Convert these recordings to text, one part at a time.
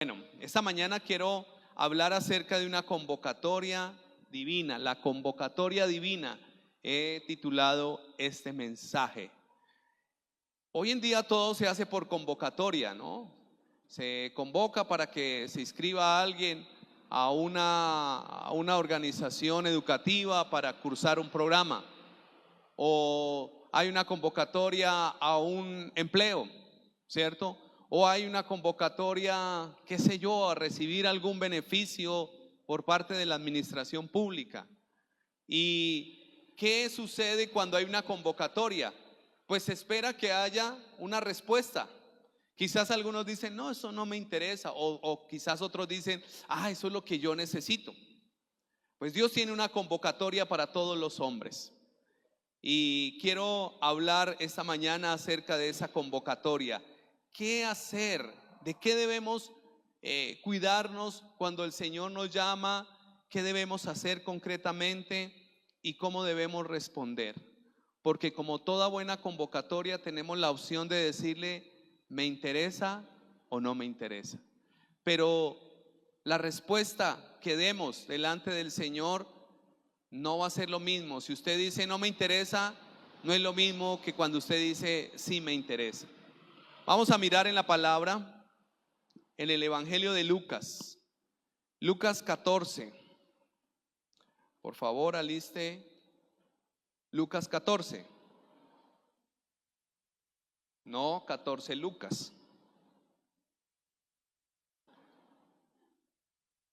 Bueno, esta mañana quiero hablar acerca de una convocatoria divina, la convocatoria divina. He titulado este mensaje. Hoy en día todo se hace por convocatoria, ¿no? Se convoca para que se inscriba a alguien a una organización educativa para cursar un programa, o hay una convocatoria a un empleo, ¿cierto? O hay una convocatoria, qué sé yo, a recibir algún beneficio por parte de la administración pública. ¿Y qué sucede cuando hay una convocatoria? Pues se espera que haya una respuesta. Quizás algunos dicen, no, eso no me interesa, o quizás otros dicen, eso es lo que yo necesito. Pues Dios tiene una convocatoria para todos los hombres. Y quiero hablar esta mañana acerca de esa convocatoria. ¿Qué hacer? ¿De qué debemos cuidarnos cuando el Señor nos llama? ¿Qué debemos hacer concretamente? ¿Y cómo debemos responder? Porque como toda buena convocatoria tenemos la opción de decirle, ¿me interesa o no me interesa? Pero la respuesta que demos delante del Señor no va a ser lo mismo. Si usted dice no me interesa, no es lo mismo que cuando usted dice sí me interesa. Vamos a mirar en la palabra, en el Evangelio de Lucas, Lucas 14. Por favor, aliste Lucas 14. No, 14 Lucas.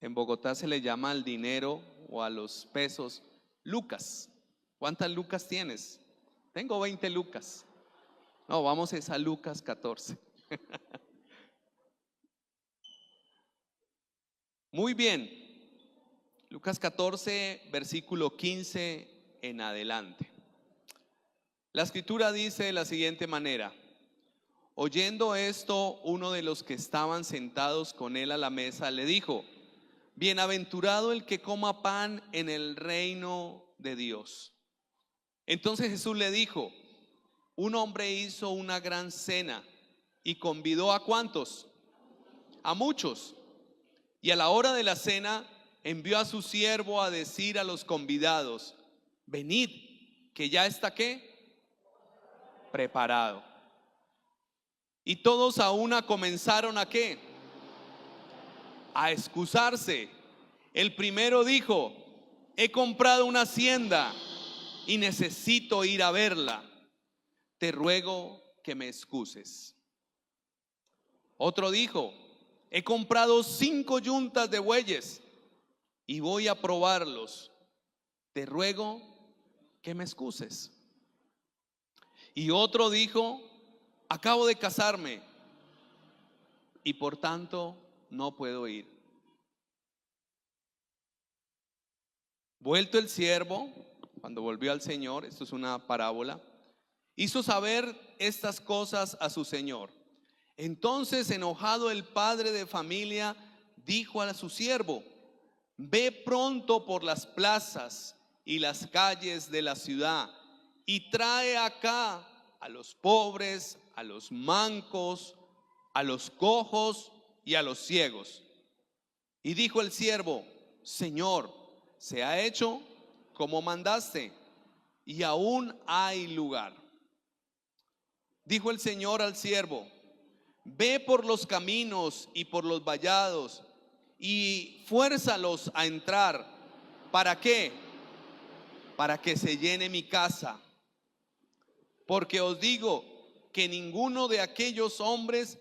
En Bogotá se le llama al dinero o a los pesos lucas. ¿Cuántas lucas tienes? Tengo 20 lucas. No, vamos a Lucas 14. Muy bien. Lucas 14, versículo 15 en adelante. La escritura dice de la siguiente manera: oyendo esto, uno de los que estaban sentados con él a la mesa le dijo: bienaventurado el que coma pan en el reino de Dios. Entonces Jesús le dijo: un hombre hizo una gran cena y convidó ¿a cuántos? A muchos. Y a la hora de la cena envió a su siervo a decir a los convidados: venid, que ya está ¿qué? Preparado. Y todos a una comenzaron ¿a qué? A excusarse. El primero dijo: he comprado una hacienda y necesito ir a verla. Te ruego que me excuses. Otro dijo: he comprado 5 yuntas de bueyes y voy a probarlos. Te ruego que me excuses. Y otro dijo: acabo de casarme y por tanto no puedo ir. Vuelto el siervo, cuando volvió al Señor, esto es una parábola, hizo saber estas cosas a su señor. Entonces, enojado, el padre de familia dijo a su siervo: ve pronto por las plazas y las calles de la ciudad y trae acá a los pobres, a los mancos, a los cojos y a los ciegos. Y dijo el siervo: Señor, se ha hecho como mandaste, y aún hay lugar. Dijo el Señor al siervo: ve por los caminos y por los vallados y fuérzalos a entrar. ¿Para qué? Para que se llene mi casa. Porque os digo que ninguno de aquellos hombres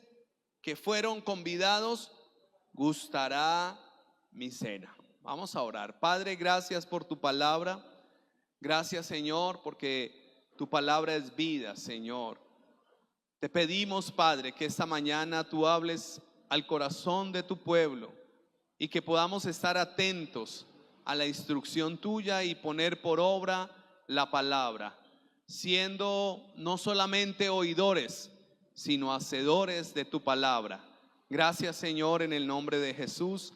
que fueron convidados gustará mi cena. Vamos a orar. Padre, gracias por tu palabra. Gracias, Señor, porque tu palabra es vida, Señor. Te pedimos, Padre, que esta mañana tú hables al corazón de tu pueblo y que podamos estar atentos a la instrucción tuya y poner por obra la palabra, siendo no solamente oidores, sino hacedores de tu palabra. Gracias, Señor, en el nombre de Jesús.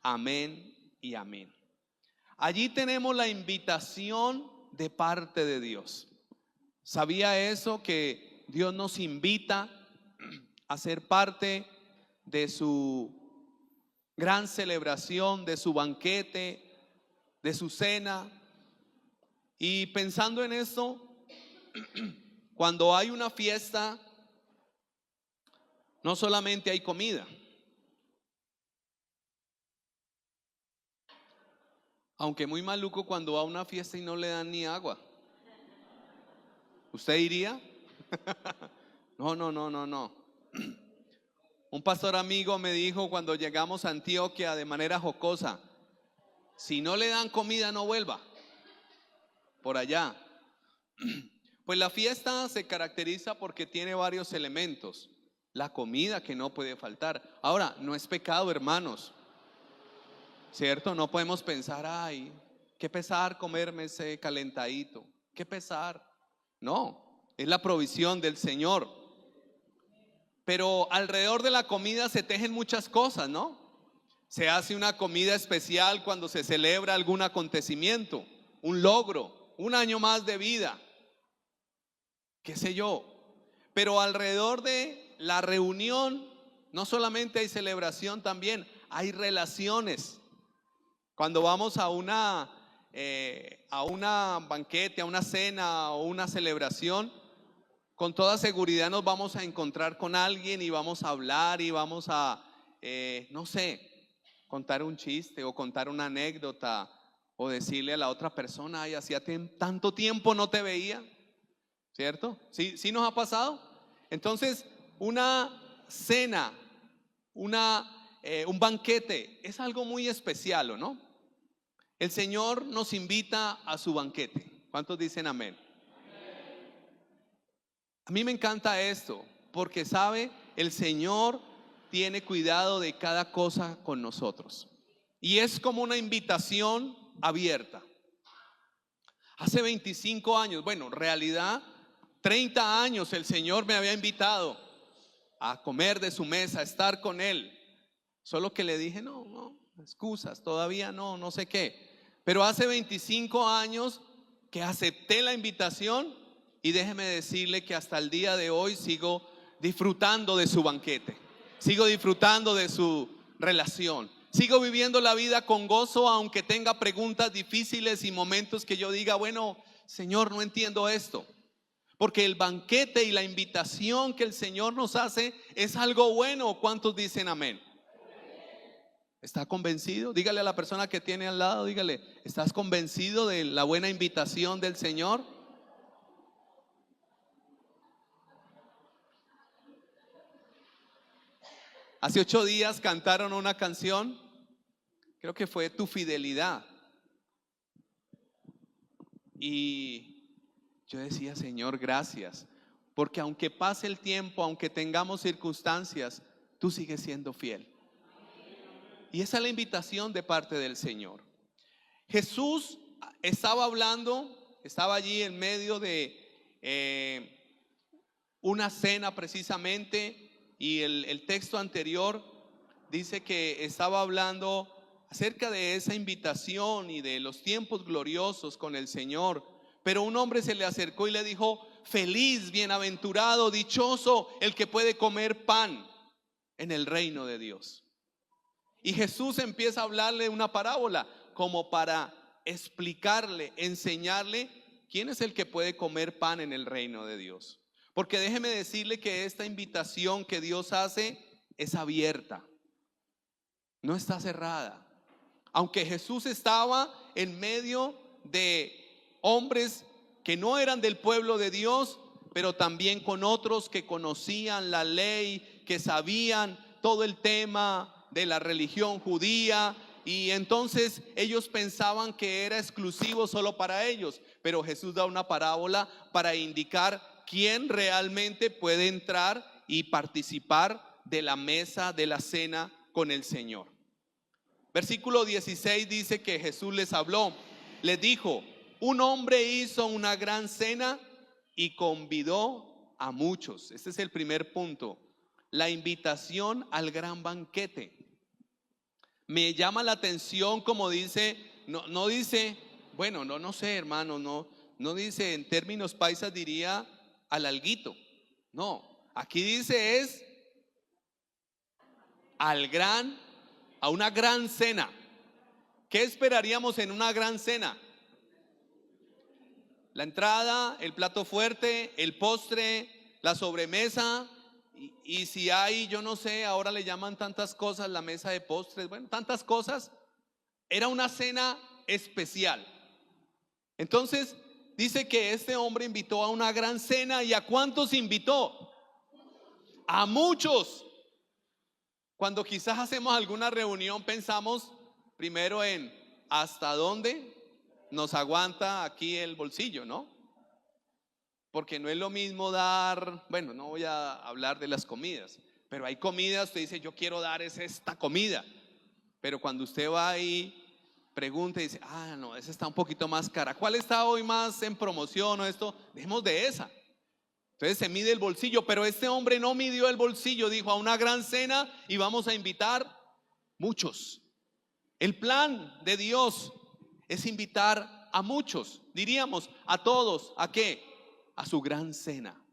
Amén y amén. Allí tenemos la invitación de parte de Dios. ¿Sabía eso? Dios nos invita a ser parte de su gran celebración de su banquete, de su cena. Y pensando en esto, cuando hay una fiesta, no solamente hay comida. Aunque muy maluco cuando va a una fiesta y no le dan ni agua. ¿Usted iría? No, no, no, no, no. Un pastor amigo me dijo cuando llegamos a Antioquia de manera jocosa: si no le dan comida, no vuelva por allá. Pues la fiesta se caracteriza porque tiene varios elementos. La comida que no puede faltar. Ahora, no es pecado, hermanos, ¿cierto? No podemos pensar, ay, qué pesar comerme ese calentadito, qué pesar. No, es la provisión del Señor. Pero alrededor de la comida se tejen muchas cosas, ¿no? Se hace una comida especial cuando se celebra algún acontecimiento, un logro, un año más de vida, qué sé yo. Pero alrededor de la reunión no solamente hay celebración, también hay relaciones. Cuando vamos a una banquete, a una cena o una celebración, con toda seguridad nos vamos a encontrar con alguien y vamos a hablar y vamos a, no sé, contar un chiste o contar una anécdota o decirle a la otra persona: ay, hacía tanto tiempo no te veía, ¿cierto? ¿Sí, sí nos ha pasado? Entonces, una cena, un banquete es algo muy especial, ¿o no? El Señor nos invita a su banquete. ¿Cuántos dicen amén? A mí me encanta esto, porque sabe, el Señor tiene cuidado de cada cosa con nosotros. Y es como una invitación abierta. Hace 25 años, bueno, en realidad 30 años el Señor me había invitado a comer de su mesa, a estar con Él. Solo que le dije, no, no, excusas, todavía no, no sé qué. Pero hace 25 años que acepté la invitación y déjeme decirle que hasta el día de hoy sigo disfrutando de su banquete, sigo disfrutando de su relación, sigo viviendo la vida con gozo, aunque tenga preguntas difíciles y momentos que yo diga, bueno, Señor, no entiendo esto. Porque el banquete y la invitación que el Señor nos hace es algo bueno. ¿Cuántos dicen amén? ¿Está convencido? Dígale a la persona que tiene al lado, dígale, ¿estás convencido de la buena invitación del Señor? Hace 8 días cantaron una canción, creo que fue Tu Fidelidad. Y yo decía, Señor, gracias, porque aunque pase el tiempo, aunque tengamos circunstancias, tú sigues siendo fiel. Y esa es la invitación de parte del Señor. Jesús estaba hablando, estaba allí en medio de una cena precisamente, y el texto anterior dice que estaba hablando acerca de esa invitación y de los tiempos gloriosos con el Señor. Pero un hombre se le acercó y le dijo: feliz, bienaventurado, dichoso el que puede comer pan en el reino de Dios. Y Jesús empieza a hablarle una parábola como para explicarle, enseñarle quién es el que puede comer pan en el reino de Dios. Porque déjeme decirle que esta invitación que Dios hace es abierta, no está cerrada. Aunque Jesús estaba en medio de hombres que no eran del pueblo de Dios, pero también con otros que conocían la ley, que sabían todo el tema de la religión judía, y entonces ellos pensaban que era exclusivo solo para ellos. Pero Jesús da una parábola para indicar quién realmente puede entrar y participar de la mesa de la cena con el Señor. Versículo 16 dice que Jesús les habló, les dijo: un hombre hizo una gran cena y convidó a muchos. Este es el primer punto, la invitación al gran banquete. Me llama la atención como dice, no dice, bueno, no sé, hermano, no dice, en términos paisas diría al alguito. No, aquí dice es al gran A una gran cena. ¿Qué esperaríamos en una gran cena? La entrada, el plato fuerte, el postre, la sobremesa. Y si hay, yo no sé, ahora le llaman tantas cosas, la mesa de postres, bueno, tantas cosas. Era una cena especial. Entonces dice que este hombre invitó a una gran cena. ¿Y a cuántos invitó? A muchos. Cuando quizás hacemos alguna reunión pensamos primero en hasta dónde nos aguanta aquí el bolsillo, ¿no? Porque no es lo mismo dar, bueno, no voy a hablar de las comidas, pero hay comidas, usted dice, yo quiero dar esta comida, pero cuando usted va ahí, pregunta y dice, no, esa está un poquito más cara, ¿cuál está hoy más en promoción o esto? Dejemos de esa. Entonces se mide el bolsillo, pero este hombre no midió el bolsillo, dijo a una gran cena y vamos a invitar muchos. El plan de Dios es invitar a muchos, diríamos a todos, ¿a qué? A su gran cena.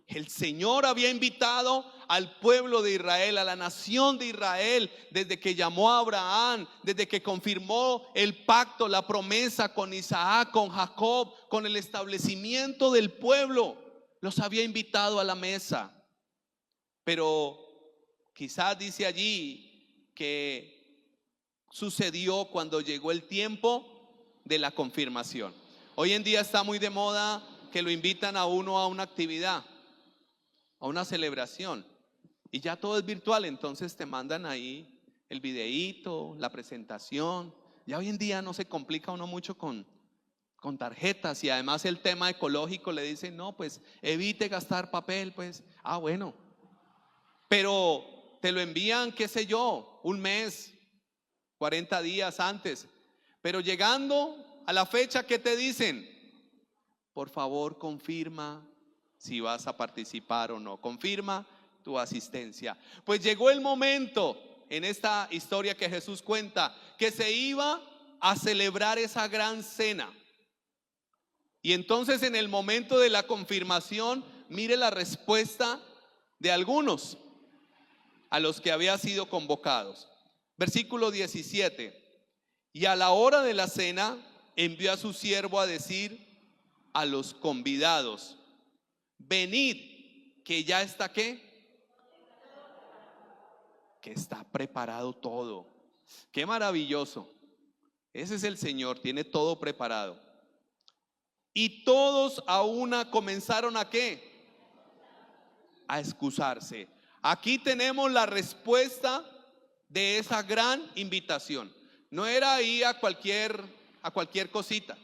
El Señor había invitado al pueblo de Israel, a la nación de Israel, desde que llamó a Abraham, desde que confirmó el pacto, la promesa con Isaac, con Jacob, con el establecimiento del pueblo. Los había invitado a la mesa. Pero quizás dice allí que sucedió cuando llegó el tiempo de la confirmación. Hoy en día está muy de moda que lo invitan a uno a una actividad, a una celebración, y ya todo es virtual, entonces te mandan ahí el videíto, la presentación. Ya hoy en día no se complica uno mucho con tarjetas, y además el tema ecológico le dicen, no, pues evite gastar papel, pues, bueno, pero te lo envían, qué sé yo, un mes, 40 días antes, pero llegando a la fecha, ¿qué te dicen? Por favor, confirma si vas a participar o no, confirma tu asistencia. Pues llegó el momento en esta historia que Jesús cuenta, que se iba a celebrar esa gran cena. Y entonces en el momento de la confirmación, mire la respuesta de algunos a los que había sido convocados. Versículo 17. Y a la hora de la cena envió a su siervo a decir a los convidados: venid, que ya está ¿qué? Que está preparado todo. Qué maravilloso. Ese es el Señor, tiene todo preparado. Y todos a una comenzaron ¿a qué? A excusarse. Aquí tenemos la respuesta de esa gran invitación. No era ahí a cualquier cosita.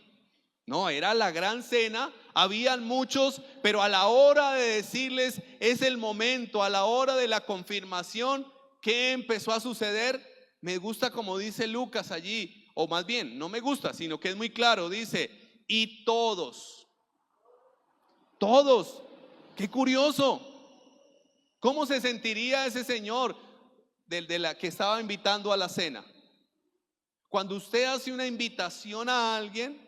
No, era la gran cena, habían muchos, pero a la hora de decirles es el momento, a la hora de la confirmación, ¿qué empezó a suceder? Me gusta como dice Lucas allí, o más bien, no me gusta, sino que es muy claro, dice, y todos, qué curioso, ¿cómo se sentiría ese señor de la que estaba invitando a la cena? Cuando usted hace una invitación a alguien,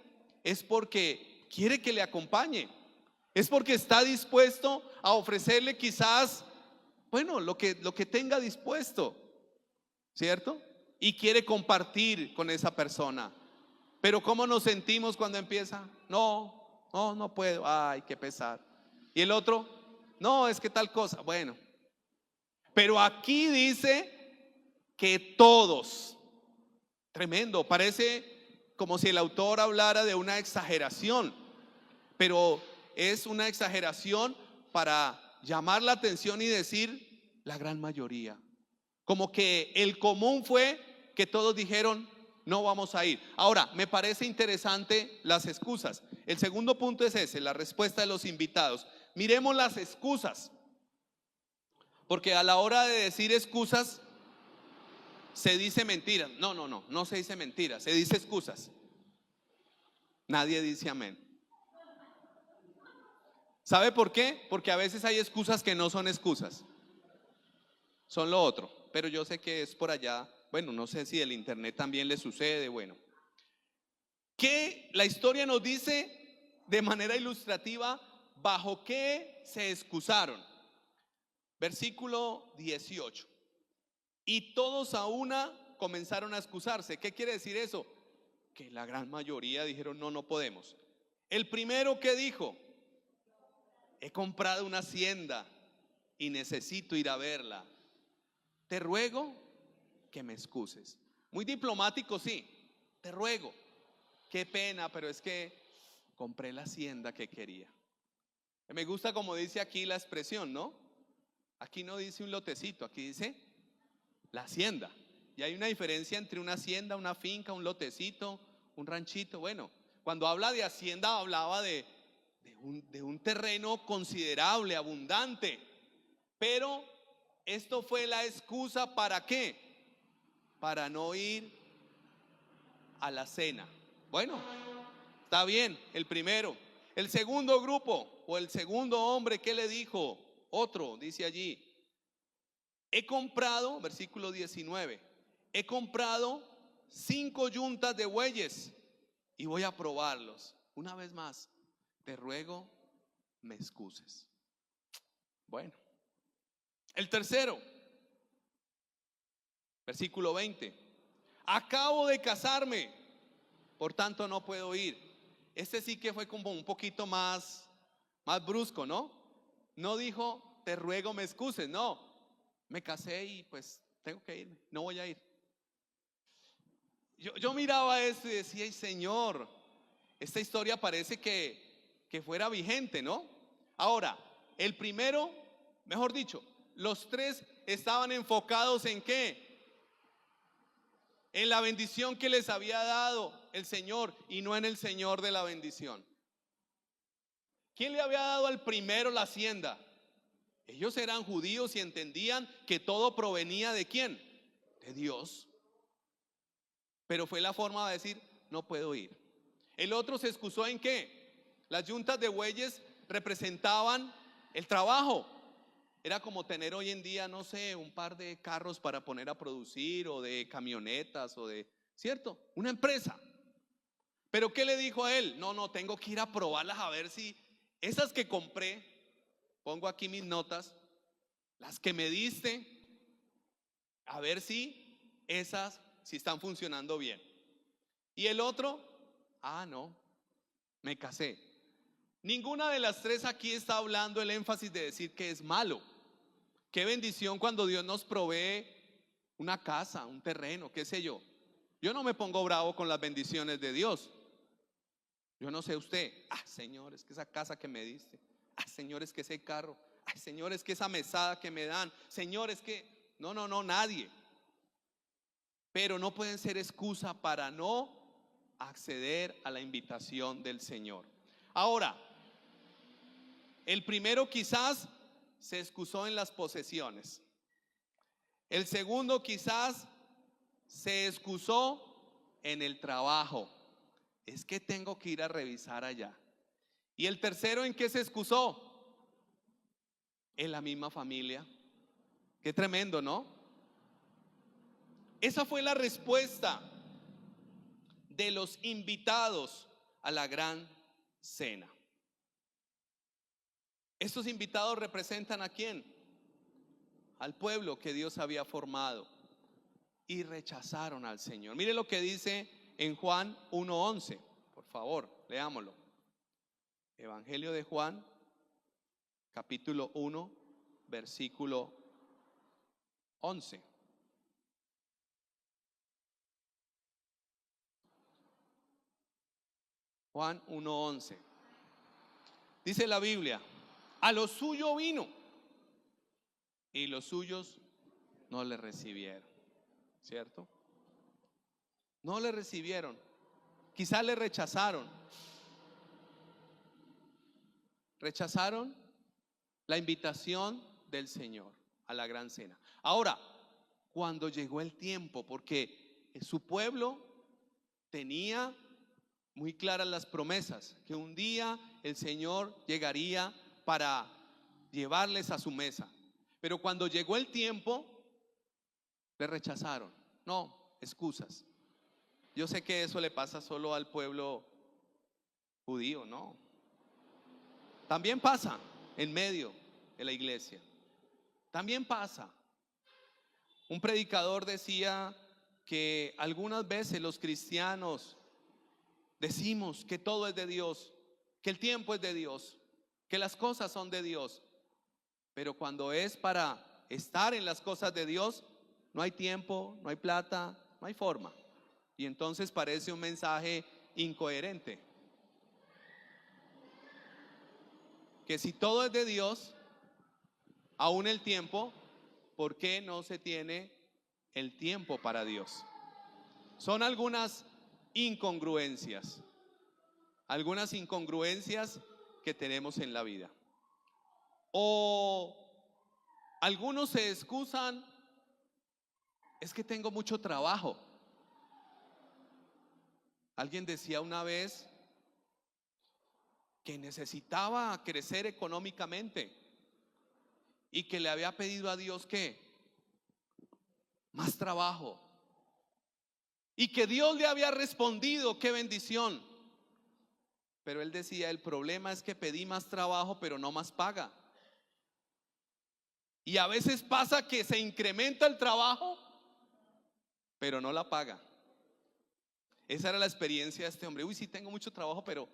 es porque quiere que le acompañe, es porque está dispuesto a ofrecerle quizás, bueno, lo que tenga dispuesto, ¿cierto? Y quiere compartir con esa persona. Pero ¿cómo nos sentimos cuando empieza? No puedo, ay, qué pesar. Y el otro, no, es que tal cosa, bueno. Pero aquí dice que todos, tremendo, parece como si el autor hablara de una exageración, pero es una exageración para llamar la atención y decir la gran mayoría. Como que el común fue que todos dijeron no vamos a ir. Ahora, me parece interesante las excusas. El segundo punto es ese, la respuesta de los invitados. Miremos las excusas, porque a la hora de decir excusas se dice mentiras. No se dice mentiras, se dice excusas. Nadie dice amén. ¿Sabe por qué? Porque a veces hay excusas que no son excusas, son lo otro, pero yo sé que es por allá, bueno, no sé si el internet también le sucede, bueno. Que la historia nos dice de manera ilustrativa bajo qué se excusaron. Versículo 18. Y todos a una comenzaron a excusarse. ¿Qué quiere decir eso? Que la gran mayoría dijeron, no, no podemos. El primero que dijo, he comprado una hacienda y necesito ir a verla. Te ruego que me excuses. Muy diplomático, sí. Te ruego. Qué pena, pero es que compré la hacienda que quería. Me gusta como dice aquí la expresión, ¿no? Aquí no dice un lotecito, aquí dice la hacienda. Y hay una diferencia entre una hacienda, una finca, un lotecito, un ranchito. Bueno, cuando habla de hacienda hablaba de un terreno considerable, abundante. Pero esto fue la excusa ¿para qué? Para no ir a la cena. Bueno, está bien, el primero. El segundo grupo o el segundo hombre, ¿qué le dijo? Otro, dice allí, he comprado, versículo 19, he comprado 5 yuntas de bueyes y voy a probarlos. Una vez más, te ruego, me excuses. Bueno, el tercero, versículo 20, acabo de casarme, por tanto no puedo ir. Este sí que fue como un poquito más brusco, ¿no? No dijo, te ruego me excuses, no, me casé y pues tengo que irme, no voy a ir. Yo miraba esto y decía, ay Señor, esta historia parece que fuera vigente, ¿no? Ahora, el primero, mejor dicho, los tres estaban enfocados ¿en qué? En la bendición que les había dado el Señor y no en el Señor de la bendición. ¿Quién le había dado al primero la hacienda? Ellos eran judíos y entendían que todo provenía ¿de quién? De Dios. Pero fue la forma de decir, no puedo ir. El otro se excusó ¿en qué? Las yuntas de bueyes representaban el trabajo. Era como tener hoy en día, no sé, un par de carros para poner a producir o de camionetas o de, ¿cierto? Una empresa. Pero ¿qué le dijo a él? No, no, tengo que ir a probarlas a ver si esas que compré, pongo aquí mis notas, las que me diste, a ver si esas si están funcionando bien. Y el otro, no, me casé. Ninguna de las tres aquí está hablando el énfasis de decir que es malo. Qué bendición cuando Dios nos provee una casa, un terreno, qué sé yo. Yo no me pongo bravo con las bendiciones de Dios. Yo no sé usted. Señor, es que esa casa que me diste. Señor, es que ese carro. Señor, es que esa mesada que me dan. Señor, es que no, nadie. Pero no pueden ser excusa para no acceder a la invitación del Señor. Ahora, el primero quizás se excusó en las posesiones. El segundo quizás se excusó en el trabajo. Es que tengo que ir a revisar allá. Y el tercero, ¿en qué se excusó? En la misma familia. Qué tremendo, ¿no? Esa fue la respuesta de los invitados a la gran cena. Estos invitados representan ¿a quién? Al pueblo que Dios había formado y rechazaron al Señor. Mire lo que dice en Juan 1:11, por favor, leámoslo. Evangelio de Juan, capítulo 1, versículo 11. Juan 1:11. Dice la Biblia, a lo suyo vino y los suyos no le recibieron, ¿cierto? No le recibieron, quizá le rechazaron. Rechazaron la invitación del Señor a la gran cena. Ahora, cuando llegó el tiempo, porque su pueblo tenía muy claras las promesas, que un día el Señor llegaría para llevarles a su mesa. Pero cuando llegó el tiempo, le rechazaron. No, excusas. Yo sé que eso le pasa solo al pueblo judío, no. También pasa en medio de la iglesia. También pasa. Un predicador decía que algunas veces los cristianos decimos que todo es de Dios, que el tiempo es de Dios, que las cosas son de Dios, pero cuando es para estar en las cosas de Dios, no hay tiempo, no hay plata, no hay forma. Y entonces parece un mensaje incoherente. Que si todo es de Dios, aún el tiempo, ¿por qué no se tiene el tiempo para Dios? Son algunas incongruencias que tenemos en la vida. O algunos se excusan, es que tengo mucho trabajo. Alguien decía una vez que necesitaba crecer económicamente y que le había pedido a Dios que más trabajo, y que Dios le había respondido, qué bendición. Pero él decía, el problema es que pedí más trabajo pero no más paga. Y a veces pasa que se incrementa el trabajo pero no la paga. Esa era la experiencia de este hombre. Uy, sí tengo mucho trabajo, pero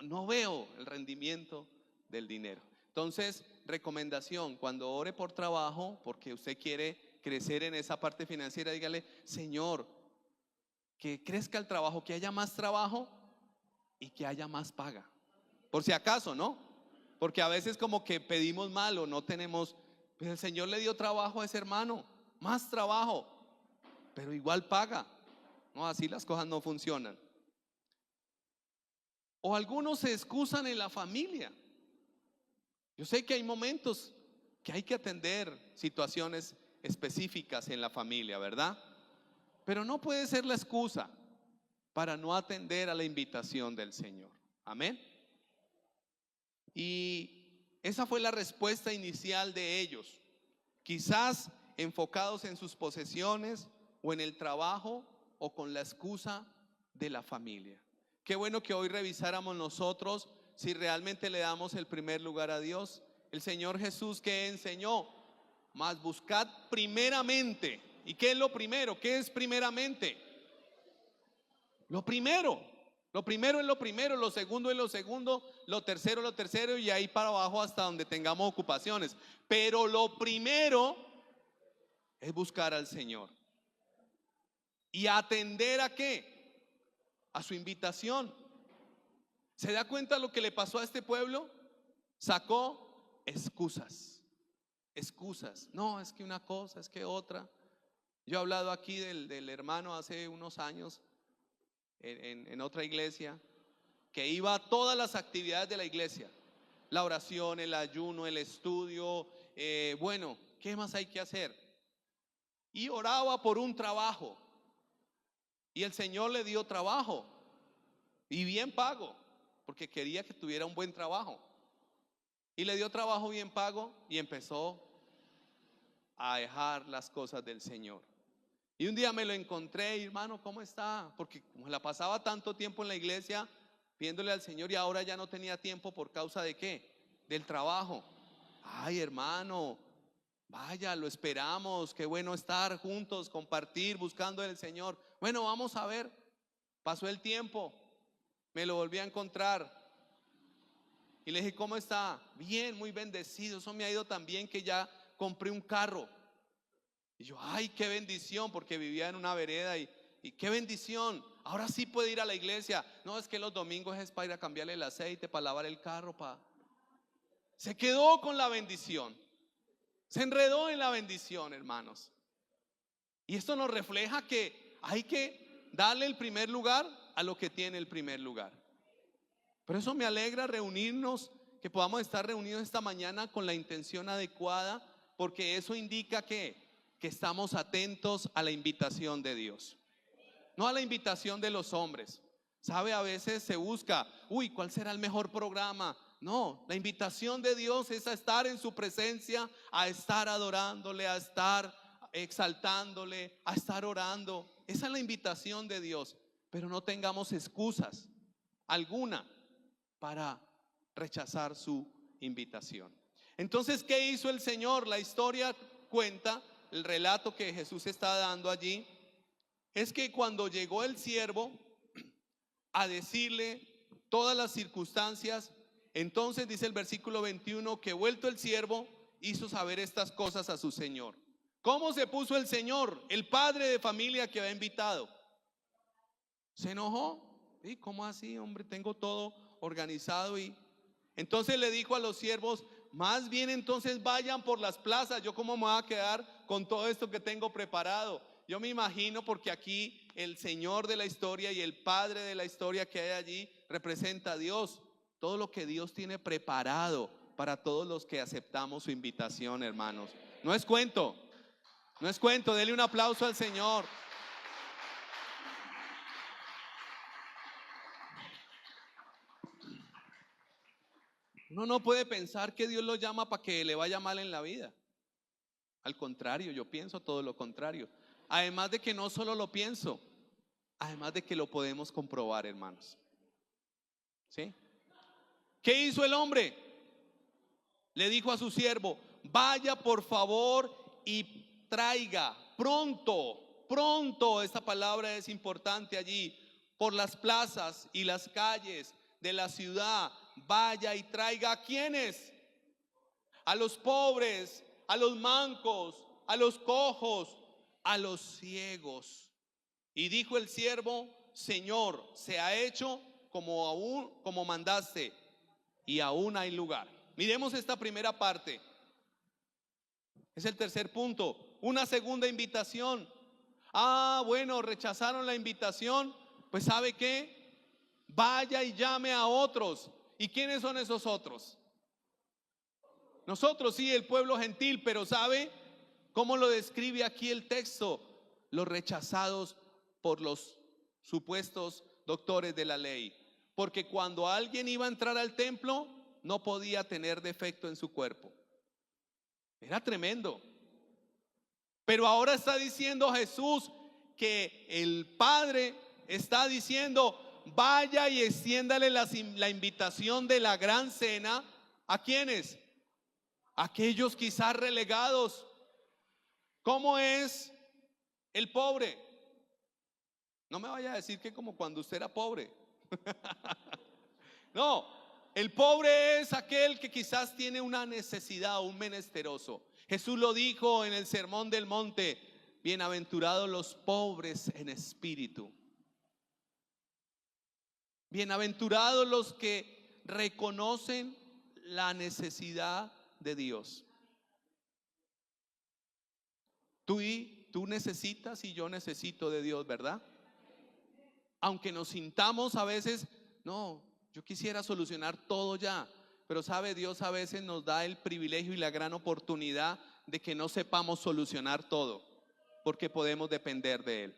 no veo el rendimiento del dinero. Entonces, recomendación, cuando ore por trabajo, porque usted quiere crecer en esa parte financiera, dígale, Señor, que crezca el trabajo, que haya más trabajo y que haya más paga. Por si acaso, ¿no? Porque a veces como que pedimos mal o no tenemos, pues el Señor le dio trabajo a ese hermano, más trabajo, pero igual paga. No, así las cosas no funcionan. O algunos se excusan en la familia. Yo sé que hay momentos que hay que atender situaciones específicas en la familia, ¿verdad? Pero no puede ser la excusa para no atender a la invitación del Señor. Amén. Y esa fue la respuesta inicial de ellos. Quizás enfocados en sus posesiones o en el trabajo o con la excusa de la familia. Qué bueno que hoy revisáramos nosotros si realmente le damos el primer lugar a Dios. El Señor Jesús, ¿qué enseñó? Mas buscad primeramente. ¿Y qué es lo primero? ¿Qué es primeramente? Lo primero es lo primero, lo segundo es lo segundo, lo tercero y ahí para abajo hasta donde tengamos ocupaciones. Pero lo primero es buscar al Señor. ¿Y atender a qué? A su invitación. ¿Se da cuenta lo que le pasó a este pueblo? Sacó excusas. No, es que una cosa, es que otra. Yo he hablado aquí del hermano hace unos años en otra iglesia, que iba a todas las actividades de la iglesia. La oración, el ayuno, el estudio, bueno, ¿qué más hay que hacer? Y oraba por un trabajo. Y el Señor le dio trabajo y bien pago, porque quería que tuviera un buen trabajo. Y le dio trabajo bien pago y empezó a dejar las cosas del Señor. Y un día me lo encontré, hermano, ¿cómo está? Porque como la pasaba tanto tiempo en la iglesia viéndole al Señor y ahora ya no tenía tiempo por causa de ¿qué? Del trabajo. Ay, hermano, vaya, lo esperamos, qué bueno estar juntos, compartir, buscando al Señor. Bueno, vamos a ver. Pasó el tiempo, me lo volví a encontrar y le dije, ¿cómo está? Bien, muy bendecido, eso me ha ido tan bien que ya compré un carro. Y yo, ay, qué bendición, porque vivía en una vereda y qué bendición, ahora sí puede ir a la iglesia. No, es que los domingos es para ir a cambiarle el aceite, para lavar el carro, Se quedó con la bendición, se enredó en la bendición, hermanos. Y esto nos refleja que hay que darle el primer lugar a lo que tiene el primer lugar. Por eso me alegra reunirnos, que podamos estar reunidos esta mañana con la intención adecuada, porque eso indica que estamos atentos a la invitación de Dios, no a la invitación de los hombres. Sabe, a veces se busca, uy, ¿cuál será el mejor programa? No, la invitación de Dios es a estar en su presencia, a estar adorándole, a estar exaltándole, a estar orando. Esa es la invitación de Dios. Pero no tengamos excusas alguna para rechazar su invitación. Entonces, ¿qué hizo el Señor? La historia cuenta el relato que Jesús está dando allí, es que cuando llegó el siervo a decirle todas las circunstancias, entonces dice el versículo 21 que vuelto el siervo hizo saber estas cosas a su señor. ¿Cómo se puso el señor? El padre de familia que había invitado se enojó. ¿Y cómo así, hombre? Tengo todo organizado. Y entonces le dijo a los siervos: más bien entonces vayan por las plazas. Yo cómo me voy a quedar con todo esto que tengo preparado. Yo me imagino, porque aquí el Señor de la historia y el Padre de la historia que hay allí representa a Dios. Todo lo que Dios tiene preparado para todos los que aceptamos su invitación, hermanos. No es cuento, no es cuento. Dele un aplauso al Señor. Uno no puede pensar que Dios lo llama para que le vaya mal en la vida. Al contrario, yo pienso todo lo contrario. Además de que no solo lo pienso, además de que lo podemos comprobar, hermanos. ¿Sí? ¿Qué hizo el hombre? Le dijo a su siervo: vaya por favor y traiga pronto, pronto. Esta palabra es importante allí. Por las plazas y las calles de la ciudad, vaya y traiga ¿a quiénes? A los pobres, a los mancos, a los cojos, a los ciegos. Y dijo el siervo: Señor, se ha hecho como mandaste, y aún hay lugar. Miremos esta primera parte. Es el tercer punto. Una segunda invitación. Bueno, rechazaron la invitación. Pues ¿sabe qué? Vaya y llame a otros. ¿Y quiénes son esos otros? Nosotros, sí, el pueblo gentil. Pero ¿sabe cómo lo describe aquí el texto? Los rechazados por los supuestos doctores de la ley. Porque cuando alguien iba a entrar al templo, no podía tener defecto en su cuerpo. Era tremendo. Pero ahora está diciendo Jesús que el Padre está diciendo: vaya y extiéndale la invitación de la gran cena. ¿A quiénes? Aquellos quizás relegados. ¿Cómo es el pobre? No me vaya a decir que como cuando usted era pobre. No, el pobre es aquel que quizás tiene una necesidad, un menesteroso. Jesús lo dijo en el Sermón del Monte: bienaventurados los pobres en espíritu. Bienaventurados los que reconocen la necesidad de Dios. Tú necesitas y yo necesito de Dios, ¿verdad? Aunque nos sintamos a veces: no, yo quisiera solucionar todo ya. Pero sabe, Dios a veces nos da el privilegio y la gran oportunidad de que no sepamos solucionar todo, porque podemos depender de Él.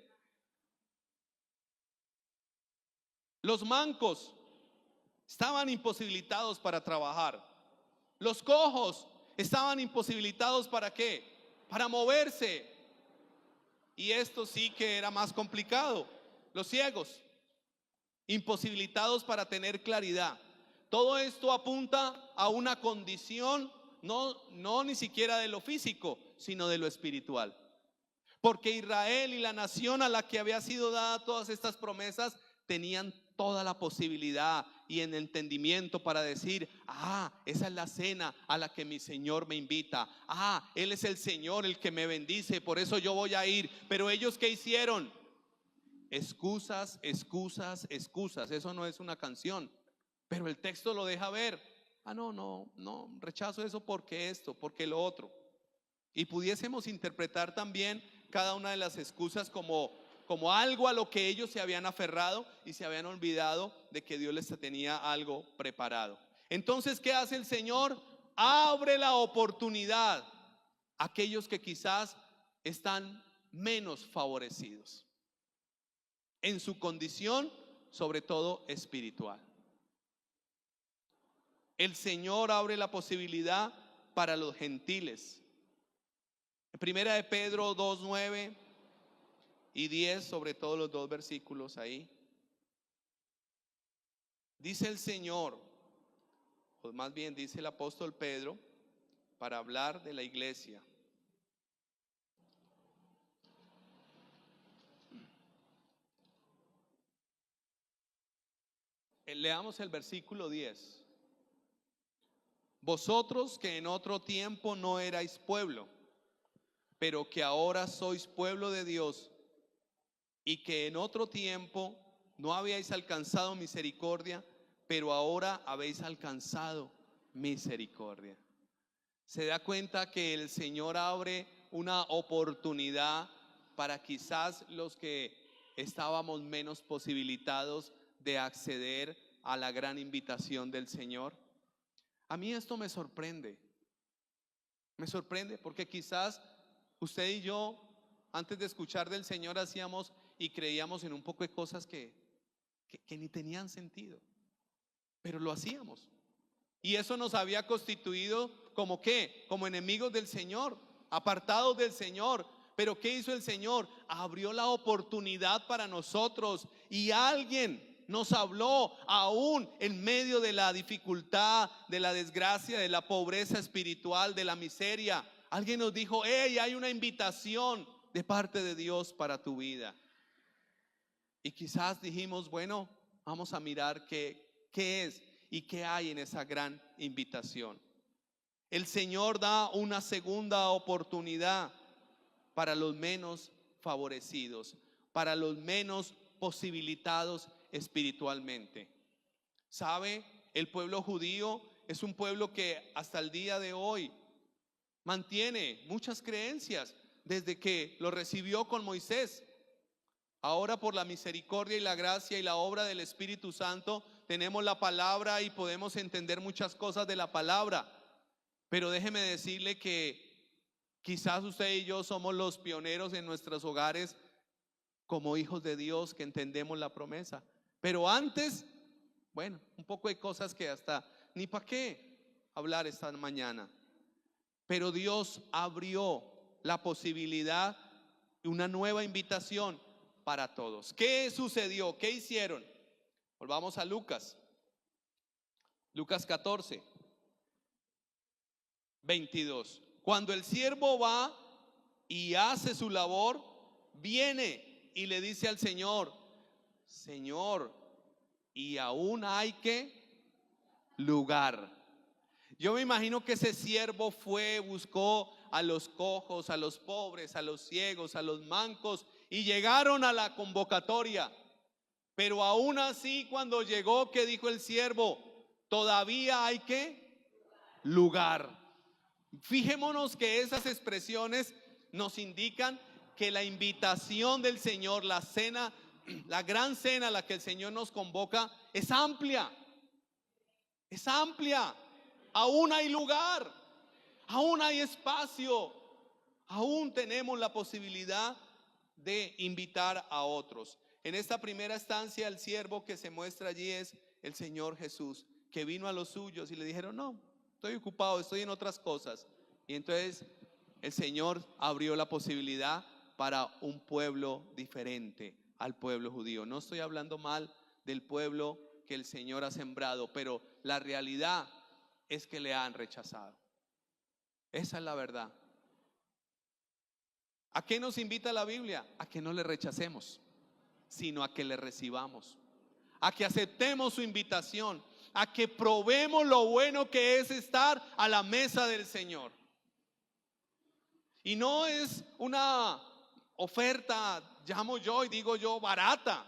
Los mancos estaban imposibilitados para trabajar. Los cojos estaban imposibilitados ¿para qué? Para moverse. Y esto sí que era más complicado. Los ciegos, imposibilitados para tener claridad. Todo esto apunta a una condición, no ni siquiera de lo físico, sino de lo espiritual. Porque Israel y la nación a la que había sido dada todas estas promesas tenían toda la posibilidad y el entendimiento para decir: esa es la cena a la que mi Señor me invita. Él es el Señor el que me bendice, por eso yo voy a ir. Pero ellos, ¿qué hicieron? Excusas, excusas, excusas. Eso no es una canción, pero el texto lo deja ver. No, rechazo eso porque esto, porque lo otro. Y pudiésemos interpretar también cada una de las excusas como algo a lo que ellos se habían aferrado y se habían olvidado de que Dios les tenía algo preparado. Entonces, ¿qué hace el Señor? Abre la oportunidad a aquellos que quizás están menos favorecidos en su condición, sobre todo espiritual. El Señor abre la posibilidad para los gentiles. En primera de Pedro 2:9 y 10, sobre todo los dos versículos ahí, dice el Señor, o más bien dice el apóstol Pedro, para hablar de la iglesia. Leamos el versículo 10. Vosotros que en otro tiempo no erais pueblo, pero que ahora sois pueblo de Dios, y que en otro tiempo no habíais alcanzado misericordia, pero ahora habéis alcanzado misericordia. Se da cuenta que el Señor abre una oportunidad para quizás los que estábamos menos posibilitados de acceder a la gran invitación del Señor. A mí esto me sorprende porque quizás usted y yo antes de escuchar del Señor hacíamos y creíamos en un poco de cosas que ni tenían sentido, pero lo hacíamos. Y eso nos había constituido como ¿qué? Como enemigos del Señor, apartados del Señor. Pero ¿qué hizo el Señor? Abrió la oportunidad para nosotros y alguien nos habló aún en medio de la dificultad, de la desgracia, de la pobreza espiritual, de la miseria. Alguien nos dijo: hey, hay una invitación de parte de Dios para tu vida. Y quizás dijimos: bueno, vamos a mirar qué es y qué hay en esa gran invitación. El Señor da una segunda oportunidad para los menos favorecidos, para los menos posibilitados espiritualmente. ¿Sabe? El pueblo judío es un pueblo que hasta el día de hoy mantiene muchas creencias desde que lo recibió con Moisés. Ahora, por la misericordia y la gracia y la obra del Espíritu Santo, tenemos la palabra y podemos entender muchas cosas de la palabra. Pero déjeme decirle que quizás usted y yo somos los pioneros en nuestros hogares como hijos de Dios que entendemos la promesa. Pero antes, bueno, un poco de cosas que hasta ni para qué hablar esta mañana. Pero Dios abrió la posibilidad de una nueva invitación para todos. ¿Qué sucedió? ¿Qué hicieron? Volvamos a Lucas 14, 22. Cuando el siervo va y hace su labor, viene y le dice al Señor: Señor, y aún hay que lugar. Yo me imagino que ese siervo fue, buscó a los cojos, a los pobres, a los ciegos, a los mancos, y llegaron a la convocatoria. Pero aún así, cuando llegó, ¿qué dijo el siervo? Todavía hay que lugar. Fijémonos que esas expresiones nos indican que la invitación del Señor, la cena, la gran cena a la que el Señor nos convoca, es amplia. Es amplia. Aún hay lugar, aún hay espacio, aún tenemos la posibilidad de invitar a otros. En esta primera estancia, el siervo que se muestra allí es el Señor Jesús, que vino a los suyos y le dijeron: no, estoy ocupado, estoy en otras cosas. Y entonces el Señor abrió la posibilidad para un pueblo diferente al pueblo judío. No estoy hablando mal del pueblo que el Señor ha sembrado, pero la realidad es que le han rechazado. Esa es la verdad. ¿A qué nos invita la Biblia? A que no le rechacemos, sino a que le recibamos, a que aceptemos su invitación, a que probemos lo bueno que es estar a la mesa del Señor. Y no es una oferta, llamo yo y digo yo, barata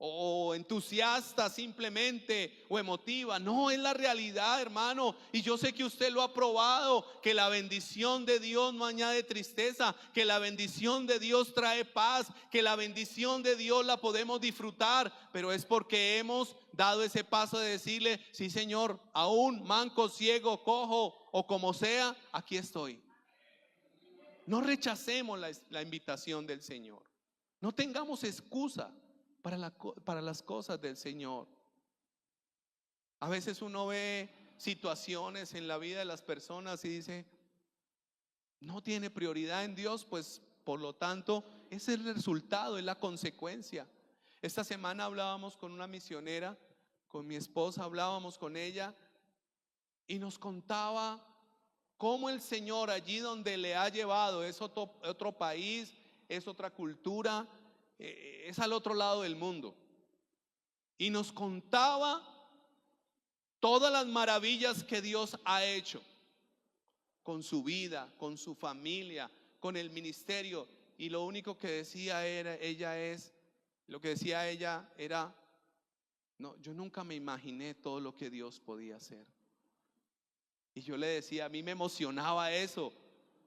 o entusiasta simplemente o emotiva. No, es la realidad, hermano. Y yo sé que usted lo ha probado, que la bendición de Dios no añade tristeza, que la bendición de Dios trae paz, que la bendición de Dios la podemos disfrutar, pero es porque hemos dado ese paso de decirle: sí, Señor, aún manco, ciego, cojo o como sea, aquí estoy. No rechacemos la invitación del Señor. No tengamos excusa para las cosas del Señor. A veces uno ve situaciones en la vida de las personas y dice: no tiene prioridad en Dios, pues por lo tanto es el resultado, es la consecuencia. Esta semana hablábamos con una misionera, con mi esposa, hablábamos con ella y nos contaba cómo el Señor allí donde le ha llevado, es otro país, es otra cultura, es al otro lado del mundo. y nos contaba todas las maravillas que Dios ha hecho con su vida, con su familia, con el ministerio. Y lo único que decía ella era, no, yo nunca me imaginé todo lo que Dios podía hacer. Y yo le decía, a mí me emocionaba eso,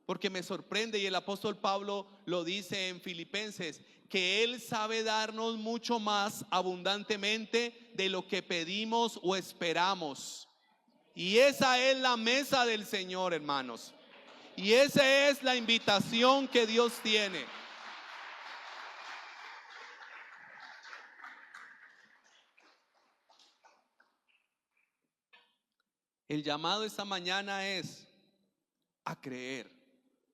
porque me sorprende, y el apóstol Pablo lo dice en Filipenses, que Él sabe darnos mucho más abundantemente de lo que pedimos o esperamos. Y esa es la mesa del Señor, hermanos. Y esa es la invitación que Dios tiene. El llamado esta mañana es a creer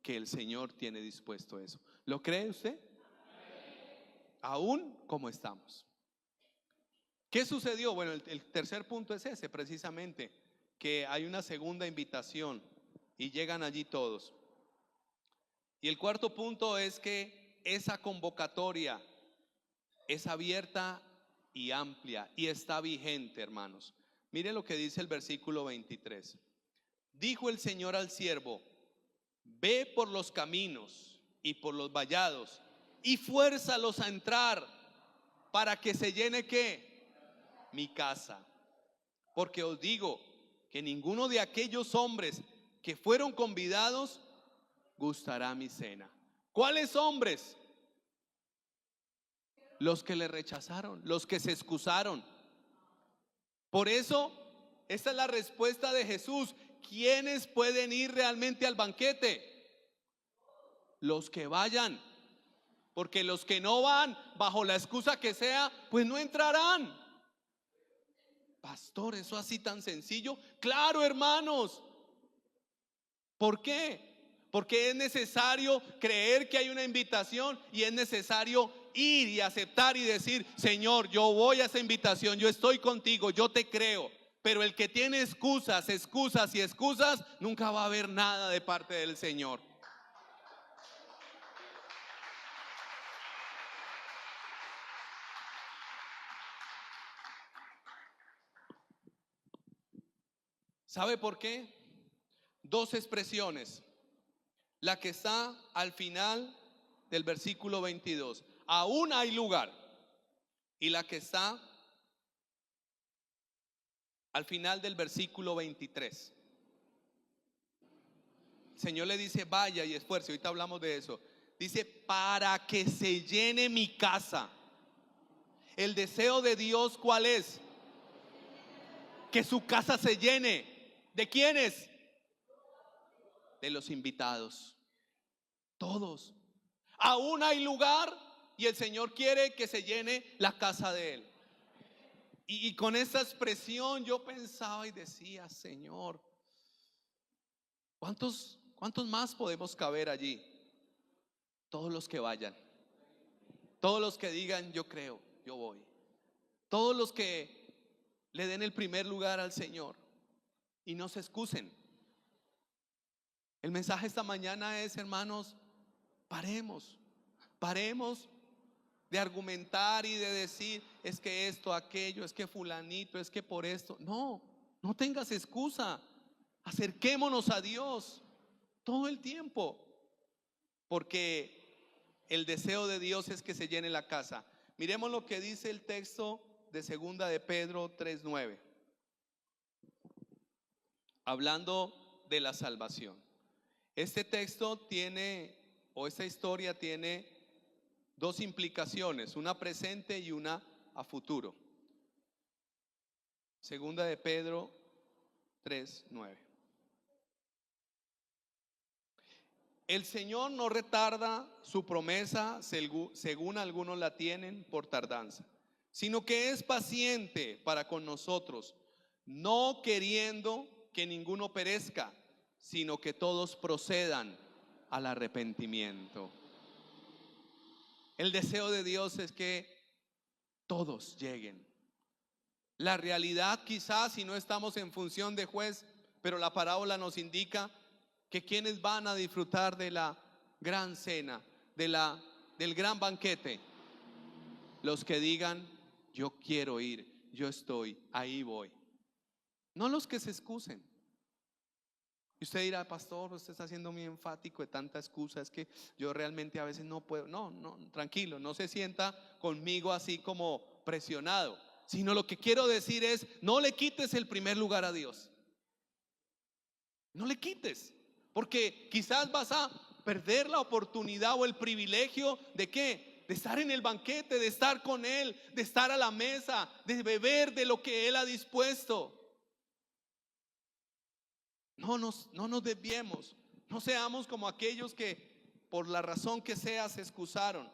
que el Señor tiene dispuesto eso. ¿Lo cree usted? Aún como estamos. ¿Qué sucedió? Bueno, el tercer punto es ese, precisamente, que hay una segunda invitación y llegan allí todos. Y el cuarto punto es que esa convocatoria es abierta y amplia y está vigente, hermanos. Mire lo que dice el versículo 23. Dijo el Señor al siervo: ve por los caminos y por los vallados y fuérzalos a entrar, para que se llene ¿qué? Mi casa. Porque os digo que ninguno de aquellos hombres que fueron convidados gustará mi cena. ¿Cuáles hombres? Los que le rechazaron, los que se excusaron. Por eso, esta es la respuesta de Jesús. ¿Quiénes pueden ir realmente al banquete? Los que vayan. Porque los que no van, bajo la excusa que sea, pues no entrarán. Pastor, ¿eso así tan sencillo? Claro, hermanos. ¿Por qué? Porque es necesario creer que hay una invitación y es necesario ir y aceptar y decir: Señor, yo voy a esa invitación, yo estoy contigo, yo te creo. Pero el que tiene excusas y excusas, nunca va a haber nada de parte del Señor. ¿Sabe por qué? Dos expresiones. La que está al final del versículo 22. Aún hay lugar. Y la que está al final del versículo 23. El Señor le dice: vaya y esfuerce. Ahorita hablamos de eso. Dice: para que se llene mi casa. El deseo de Dios, ¿cuál es? Que su casa se llene. ¿De quiénes? De los invitados. Todos. Aún hay lugar y el Señor quiere que se llene la casa de Él. Y con esa expresión yo pensaba y decía: Señor, ¿cuántos más podemos caber allí? Todos los que vayan. Todos los que digan: yo creo, yo voy. Todos los que le den el primer lugar al Señor y no se excusen. El mensaje esta mañana es: hermanos, paremos de argumentar y de decir: es que esto, aquello, es que fulanito, es que por esto. No tengas excusa. Acerquémonos a Dios todo el tiempo, porque el deseo de Dios es que se llene la casa. Miremos lo que dice el texto de segunda de Pedro 3:9, hablando de la salvación. Este texto tiene, o esta historia tiene dos implicaciones, una presente y una a futuro. Segunda de Pedro 3:9. El Señor no retarda su promesa, según algunos la tienen por tardanza, sino que es paciente para con nosotros, no queriendo que ninguno perezca, sino que todos procedan al arrepentimiento. El deseo de Dios es que todos lleguen. La realidad, quizás, si no estamos en función de juez, pero la parábola nos indica que quienes van a disfrutar de la gran cena, del gran banquete: los que digan: yo quiero ir, yo estoy, ahí voy. No los que se excusen. Y usted dirá, pastor, usted está siendo muy enfático de tanta excusa, es que yo realmente a veces no puedo. No, no, tranquilo, no se sienta conmigo así como presionado, sino lo que quiero decir es, no le quites el primer lugar a Dios. No le quites, porque quizás vas a perder la oportunidad o el privilegio de ¿qué? De estar en el banquete, de estar con Él, de estar a la mesa, de beber de lo que Él ha dispuesto. No nos desviemos, no seamos como aquellos que por la razón que sea se excusaron.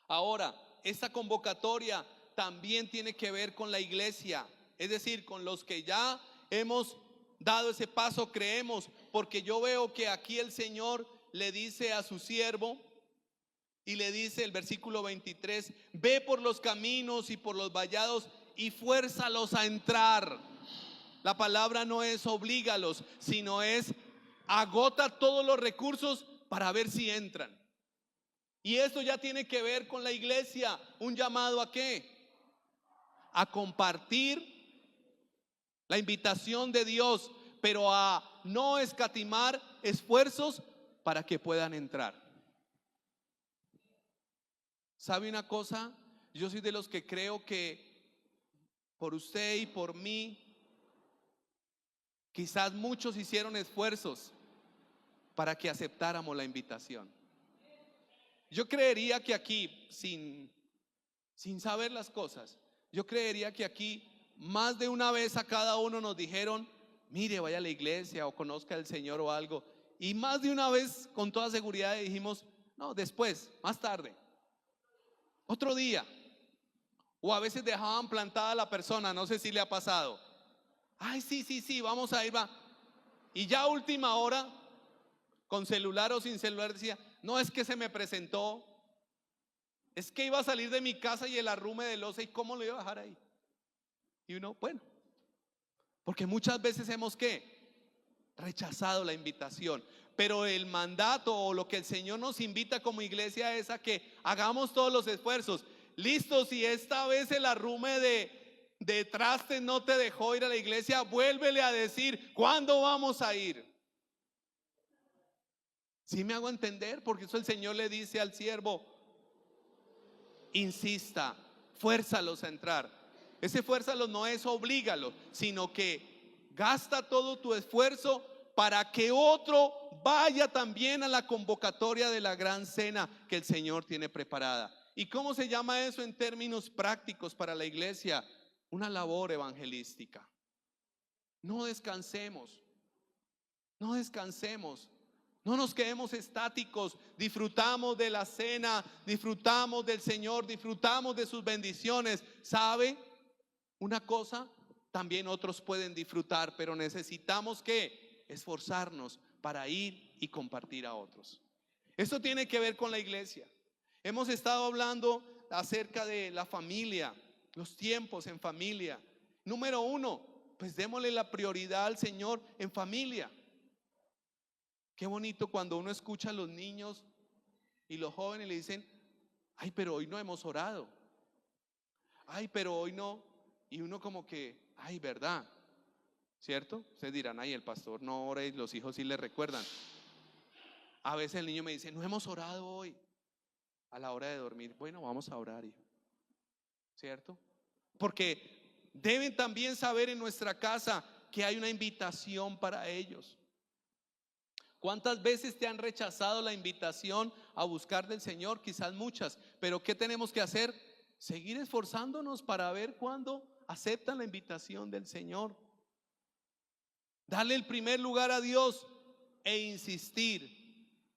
Ahora, esta convocatoria también tiene que ver con la iglesia, es decir, con los que ya hemos dado ese paso, creemos, porque yo veo que aquí el Señor le dice a su siervo y le dice el versículo 23, ve por los caminos y por los vallados y fuérzalos a entrar. La palabra no es oblígalos, sino es agota todos los recursos para ver si entran. Y esto ya tiene que ver con la iglesia, un llamado ¿a qué? A compartir la invitación de Dios, pero a no escatimar esfuerzos para que puedan entrar. ¿Sabe una cosa? Yo soy de los que creo que por usted y por mí, quizás muchos hicieron esfuerzos para que aceptáramos la invitación. Yo creería que aquí, sin saber las cosas, yo creería que aquí más de una vez a cada uno nos dijeron, mire, vaya a la iglesia o conozca al Señor o algo. Y más de una vez con toda seguridad dijimos, no, después, más tarde, otro día. O a veces dejaban plantada a la persona, no sé si le ha pasado. Ay, sí, vamos a ir, va. Y ya a última hora, con celular o sin celular, decía, no, es que se me presentó, es que iba a salir de mi casa y el arrume de loza, ¿y cómo lo iba a dejar ahí? Y uno, bueno, porque muchas veces hemos ¿qué? Rechazado la invitación. Pero el mandato o lo que el Señor nos invita como iglesia es a que hagamos todos los esfuerzos. Listo, si esta vez el arrume de trastes no te dejó ir a la iglesia, vuélvele a decir, ¿cuándo vamos a ir? ¿Sí me hago entender? Porque eso el Señor le dice al siervo, insista, fuérzalos a entrar. Ese fuérzalos no es oblígalos, sino que gasta todo tu esfuerzo para que otro vaya también a la convocatoria de la gran cena que el Señor tiene preparada. ¿Y cómo se llama eso en términos prácticos para la iglesia? Una labor evangelística. No descansemos, no descansemos. No nos quedemos estáticos, disfrutamos de la cena, disfrutamos del Señor, disfrutamos de sus bendiciones. ¿Sabe una cosa? También otros pueden disfrutar, pero necesitamos que esforzarnos para ir y compartir a otros. Esto tiene que ver con la iglesia. Hemos estado hablando acerca de la familia, los tiempos en familia. Número uno, pues démosle la prioridad al Señor en familia. Qué bonito cuando uno escucha a los niños y los jóvenes le dicen, ay, pero hoy no hemos orado. Ay, pero hoy no. Y uno como que, ay, ¿verdad? ¿Cierto? Ustedes dirán, ay, el pastor no ora y los hijos sí le recuerdan. A veces el niño me dice, no hemos orado hoy a la hora de dormir. Bueno, vamos a orar, hijo. ¿Cierto? Porque deben también saber en nuestra casa que hay una invitación para ellos. ¿Cuántas veces te han rechazado la invitación a buscar del Señor? Quizás muchas, pero ¿qué tenemos que hacer? Seguir esforzándonos para ver cuándo aceptan la invitación del Señor. Darle el primer lugar a Dios e insistir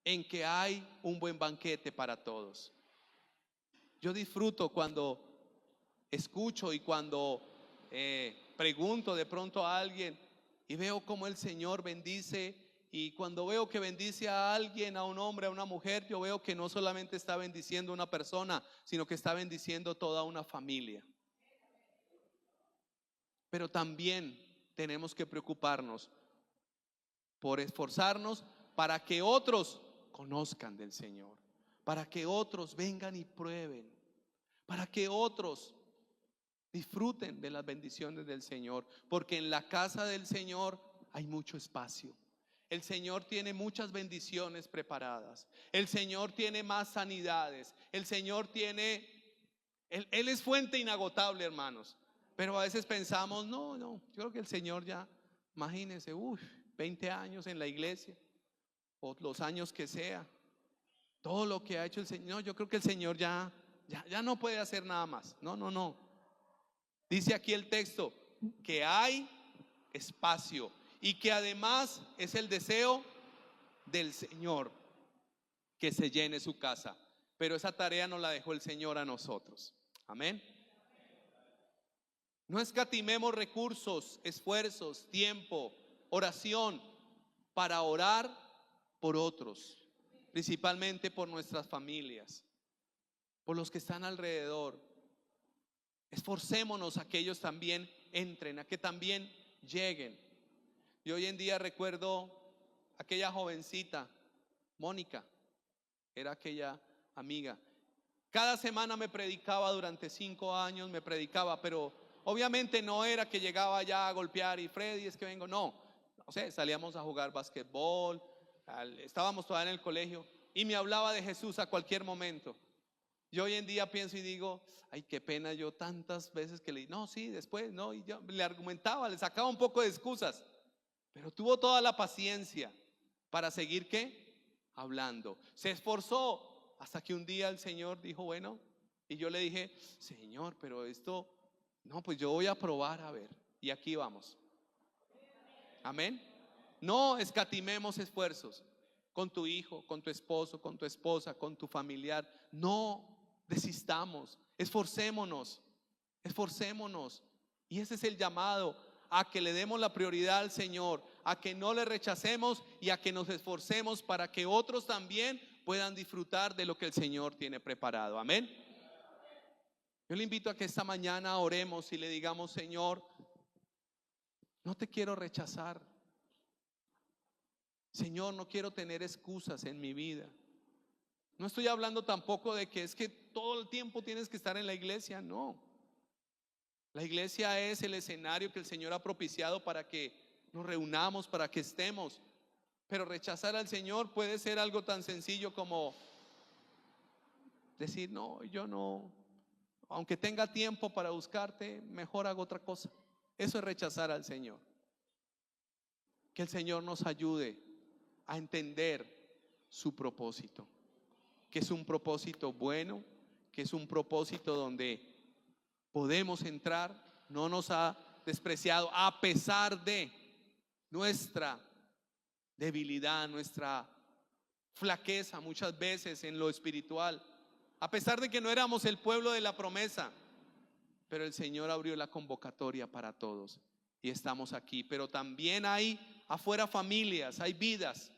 en que hay un buen banquete para todos. Yo disfruto cuando escucho y cuando pregunto de pronto a alguien y veo cómo el Señor bendice. Y cuando veo que bendice a alguien, a un hombre, a una mujer, yo veo que no solamente está bendiciendo a una persona, sino que está bendiciendo toda una familia. Pero también tenemos que preocuparnos por esforzarnos para que otros conozcan del Señor, para que otros vengan y prueben, para que otros Disfruten de las bendiciones del Señor, porque en la casa del Señor hay mucho espacio. El Señor tiene muchas bendiciones preparadas. El Señor tiene más sanidades. El Señor tiene, Él es fuente inagotable, hermanos. Pero a veces pensamos, no, yo creo que el Señor ya, imagínense, 20 años en la iglesia, o los años que sea, todo lo que ha hecho el Señor. No, yo creo que el Señor ya no puede hacer nada más. No. Dice aquí el texto que hay espacio y que además es el deseo del Señor que se llene su casa. Pero esa tarea nos la dejó el Señor a nosotros. Amén. No escatimemos recursos, esfuerzos, tiempo, oración para orar por otros, principalmente por nuestras familias, por los que están alrededor. Esforcémonos a que ellos también entren, a que también lleguen. Y hoy en día recuerdo aquella jovencita, Mónica, era aquella amiga. Cada semana me predicaba durante 5 años, me predicaba, pero obviamente no era que llegaba ya a golpear y Freddy, es que vengo, no. O sea, salíamos a jugar basquetbol, estábamos todavía en el colegio y me hablaba de Jesús a cualquier momento. Yo hoy en día pienso y digo, ay, qué pena yo tantas veces que le no, sí, después, no, y yo le argumentaba, le sacaba un poco de excusas, pero tuvo toda la paciencia para seguir, ¿qué? Hablando. Se esforzó hasta que un día el Señor dijo, bueno, y yo le dije, Señor, pero esto, no, pues yo voy a probar a ver, y aquí vamos. Amén. No escatimemos esfuerzos con tu hijo, con tu esposo, con tu esposa, con tu familiar. No desistamos, esforcémonos. Y ese es el llamado, a que le demos la prioridad al Señor, a que no le rechacemos y a que nos esforcemos para que otros también puedan disfrutar de lo que el Señor tiene preparado. Amén. Yo le invito a que esta mañana oremos y le digamos, Señor, no te quiero rechazar. Señor, no quiero tener excusas en mi vida. No estoy hablando tampoco de que es que todo el tiempo tienes que estar en la iglesia, no. La iglesia es el escenario que el Señor ha propiciado para que nos reunamos, para que estemos. Pero rechazar al Señor puede ser algo tan sencillo como decir, no, yo no, aunque tenga tiempo para buscarte, mejor hago otra cosa. Eso es rechazar al Señor. Que el Señor nos ayude a entender su propósito, que es un propósito bueno, que es un propósito donde podemos entrar. No nos ha despreciado a pesar de nuestra debilidad, nuestra flaqueza muchas veces en lo espiritual, a pesar de que no éramos el pueblo de la promesa, pero el Señor abrió la convocatoria para todos y estamos aquí. Pero también hay afuera familias, hay vidas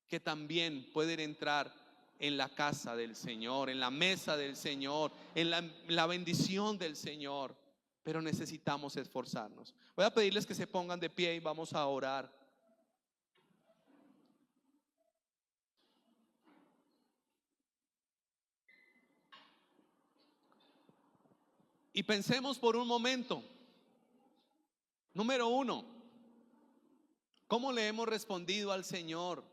que también pueden entrar en la casa del Señor, en la mesa del Señor, en la bendición del Señor, pero necesitamos esforzarnos. Voy a pedirles que se pongan de pie y vamos a orar. Y pensemos por un momento, número uno, ¿cómo le hemos respondido al Señor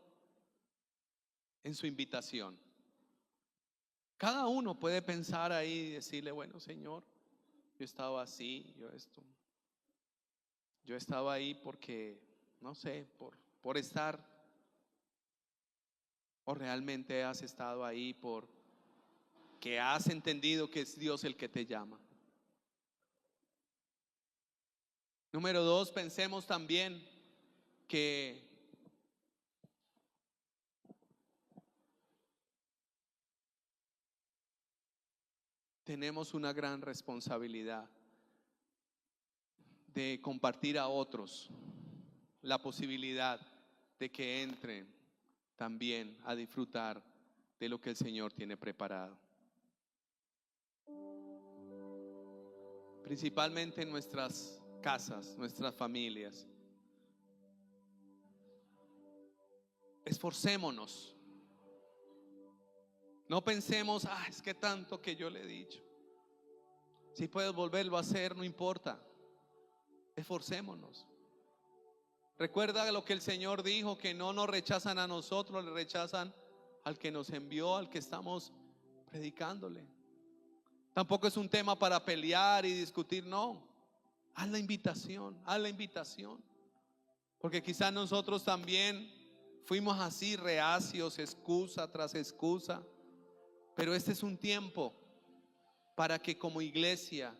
en su invitación? Cada uno puede pensar ahí y decirle, bueno, Señor, yo estaba así, yo estaba ahí porque, no sé, por estar, o realmente has estado ahí porque has entendido que es Dios el que te llama. Número dos, pensemos también que tenemos una gran responsabilidad de compartir a otros la posibilidad de que entren también a disfrutar de lo que el Señor tiene preparado. Principalmente en nuestras casas, nuestras familias. Esforcémonos. No pensemos, es que tanto que yo le he dicho. Si puedes volverlo a hacer, no importa. Esforcémonos. Recuerda lo que el Señor dijo, que no nos rechazan a nosotros, le rechazan al que nos envió, al que estamos predicándole. Tampoco es un tema para pelear y discutir, no. Haz la invitación, haz la invitación. Porque quizás nosotros también fuimos así, reacios, excusa tras excusa. Pero este es un tiempo para que como iglesia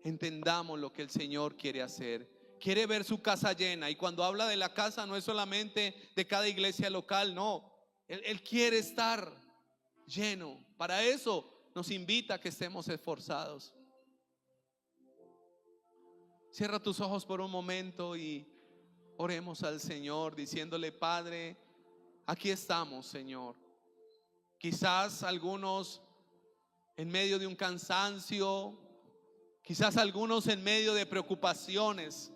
entendamos lo que el Señor quiere hacer. Quiere ver su casa llena. Y cuando habla de la casa, no es solamente de cada iglesia local, no. Él quiere estar lleno. Para eso nos invita a que estemos esforzados. Cierra tus ojos por un momento y oremos al Señor diciéndole: Padre, aquí estamos, Señor. Quizás algunos en medio de un cansancio, quizás algunos en medio de preocupaciones.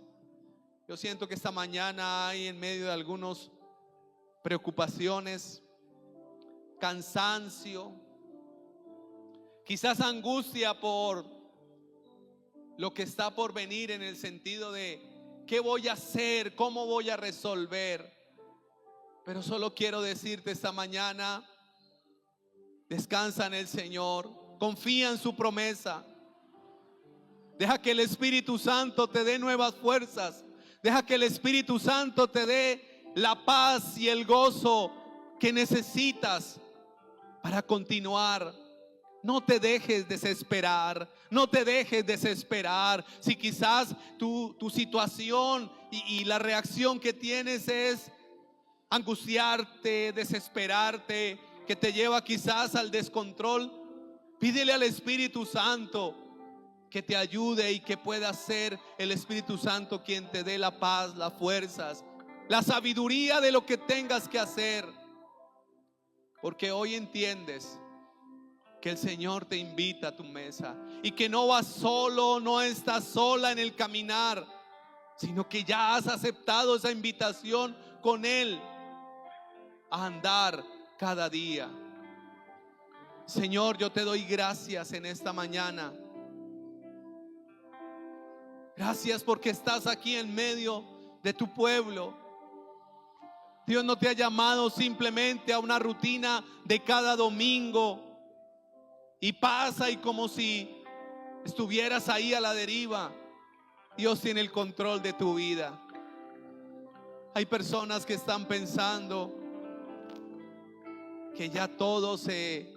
Yo siento que esta mañana hay en medio de algunos preocupaciones, cansancio, quizás angustia por lo que está por venir, en el sentido de ¿qué voy a hacer? ¿Cómo voy a resolver? Pero solo quiero decirte esta mañana: descansa en el Señor, confía en su promesa. Deja que el Espíritu Santo te dé nuevas fuerzas. Deja que el Espíritu Santo te dé la paz y el gozo que necesitas para continuar. No te dejes desesperar, no te dejes desesperar. Si quizás tu situación y la reacción que tienes es angustiarte, desesperarte, que te lleva quizás al descontrol, pídele al Espíritu Santo que te ayude y que pueda ser el Espíritu Santo quien te dé la paz, las fuerzas, la sabiduría de lo que tengas que hacer. Porque hoy entiendes que el Señor te invita a tu mesa y que no vas solo, no estás sola en el caminar, sino que ya has aceptado esa invitación con Él a andar cada día. Señor, yo te doy gracias en esta mañana. Gracias porque estás aquí en medio de tu pueblo. Dios no te ha llamado simplemente a una rutina de cada domingo y pasa y como si estuvieras ahí a la deriva. Dios tiene el control de tu vida. Hay personas que están pensando que ya todo se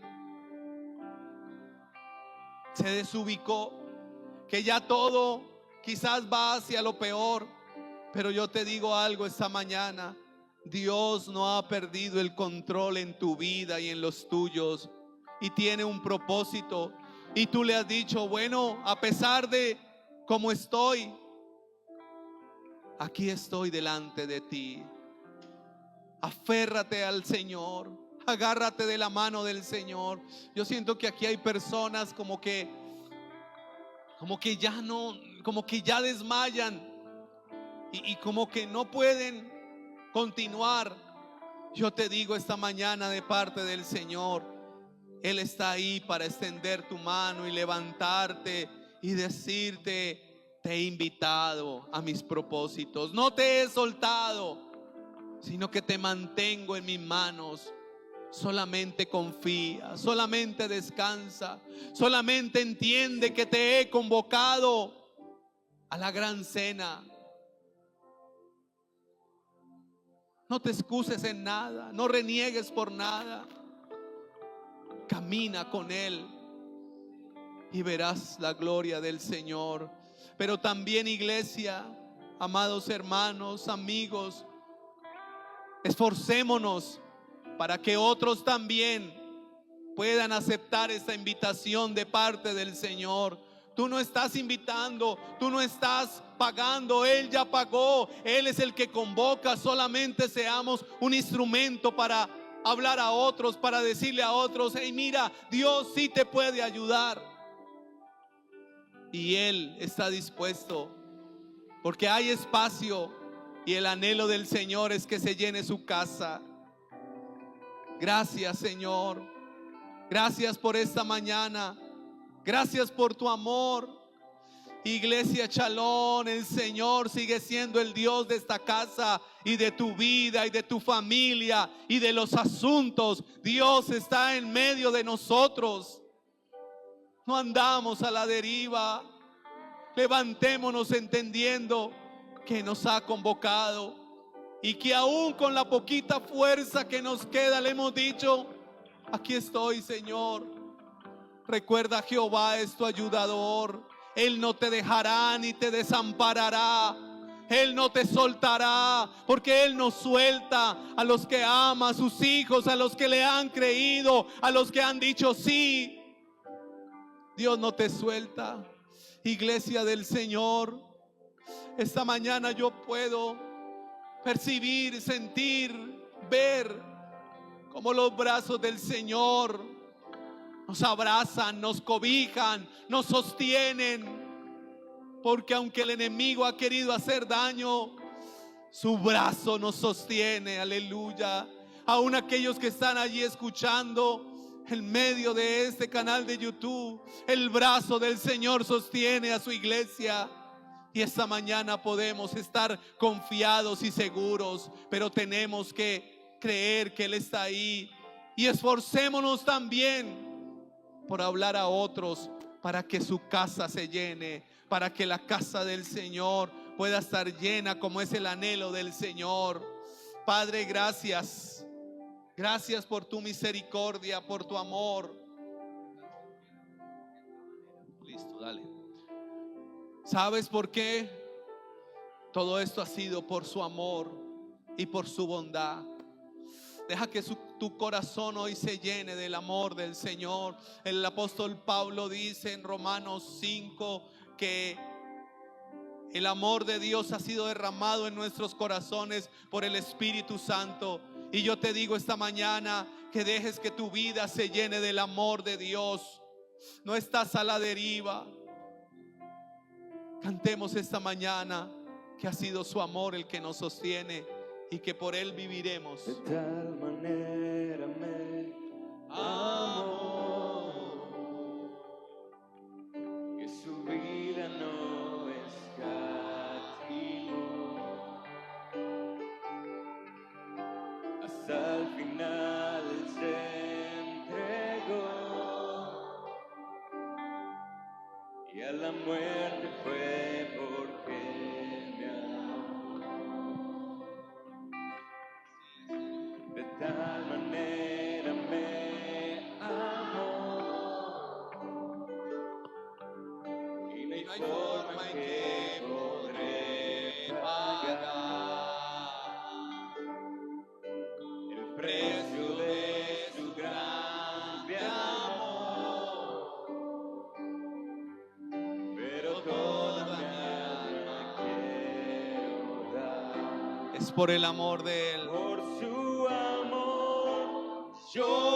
desubicó, que ya todo quizás va hacia lo peor. Pero yo te digo algo esta mañana: Dios no ha perdido el control en tu vida y en los tuyos, y tiene un propósito. Y tú le has dicho: bueno, a pesar de cómo estoy, aquí estoy delante de ti. Aférrate al Señor, agárrate de la mano del Señor. Yo siento que aquí hay personas como que ya no, como que ya desmayan y como que no pueden continuar. Yo te digo esta mañana de parte del Señor: Él está ahí para extender tu mano y levantarte y decirte: te he invitado a mis propósitos. No te he soltado, sino que te mantengo en mis manos. Solamente confía, solamente descansa, solamente entiende que te he convocado a la gran cena. No te excuses en nada, no reniegues por nada. Camina con Él y verás la gloria del Señor. Pero también, iglesia, amados hermanos, amigos, esforcémonos para que otros también puedan aceptar esta invitación de parte del Señor. Tú no estás invitando, tú no estás pagando, Él ya pagó. Él es el que convoca. Solamente seamos un instrumento para hablar a otros, para decirle a otros: hey, mira, Dios sí te puede ayudar. Y Él está dispuesto, porque hay espacio, y el anhelo del Señor es que se llene su casa. Gracias, Señor. Gracias por esta mañana. Gracias por tu amor. Iglesia Shalom, el Señor sigue siendo el Dios de esta casa y de tu vida y de tu familia y de los asuntos. Dios está en medio de nosotros. No andamos a la deriva. Levantémonos entendiendo que nos ha convocado y que aún con la poquita fuerza que nos queda le hemos dicho: aquí estoy, Señor. Recuerda, Jehová es tu ayudador. Él no te dejará ni te desamparará. Él no te soltará, porque Él no suelta a los que ama, a sus hijos, a los que le han creído, a los que han dicho sí. Dios no te suelta. Iglesia del Señor, esta mañana yo puedo percibir, sentir, ver cómo los brazos del Señor nos abrazan, nos cobijan, nos sostienen. Porque aunque el enemigo ha querido hacer daño, su brazo nos sostiene. Aleluya. Aún aquellos que están allí escuchando en medio de este canal de YouTube, el brazo del Señor sostiene a su iglesia. Y esta mañana podemos estar confiados y seguros, pero tenemos que creer que Él está ahí. Y esforcémonos también por hablar a otros para que su casa se llene, para que la casa del Señor pueda estar llena como es el anhelo del Señor. Padre, gracias. Gracias por tu misericordia, por tu amor. Listo, dale. ¿Sabes por qué? Todo esto ha sido por su amor y por su bondad. Deja que tu corazón hoy se llene del amor del Señor. El apóstol Pablo dice en Romanos 5 que el amor de Dios ha sido derramado en nuestros corazones por el Espíritu Santo. Y yo te digo esta mañana que dejes que tu vida se llene del amor de Dios. No estás a la deriva. Cantemos esta mañana que ha sido su amor el que nos sostiene y que por Él viviremos. De tal manera me amó que su vida no escatimó, hasta el final Él se entregó y a la muerte fue porque me amó. De tal manera me amó y no hay forma en que podré pagar el precio de su grande amor, pero toda mi alma quiero dar. Es por el amor de Él. Por su amor yo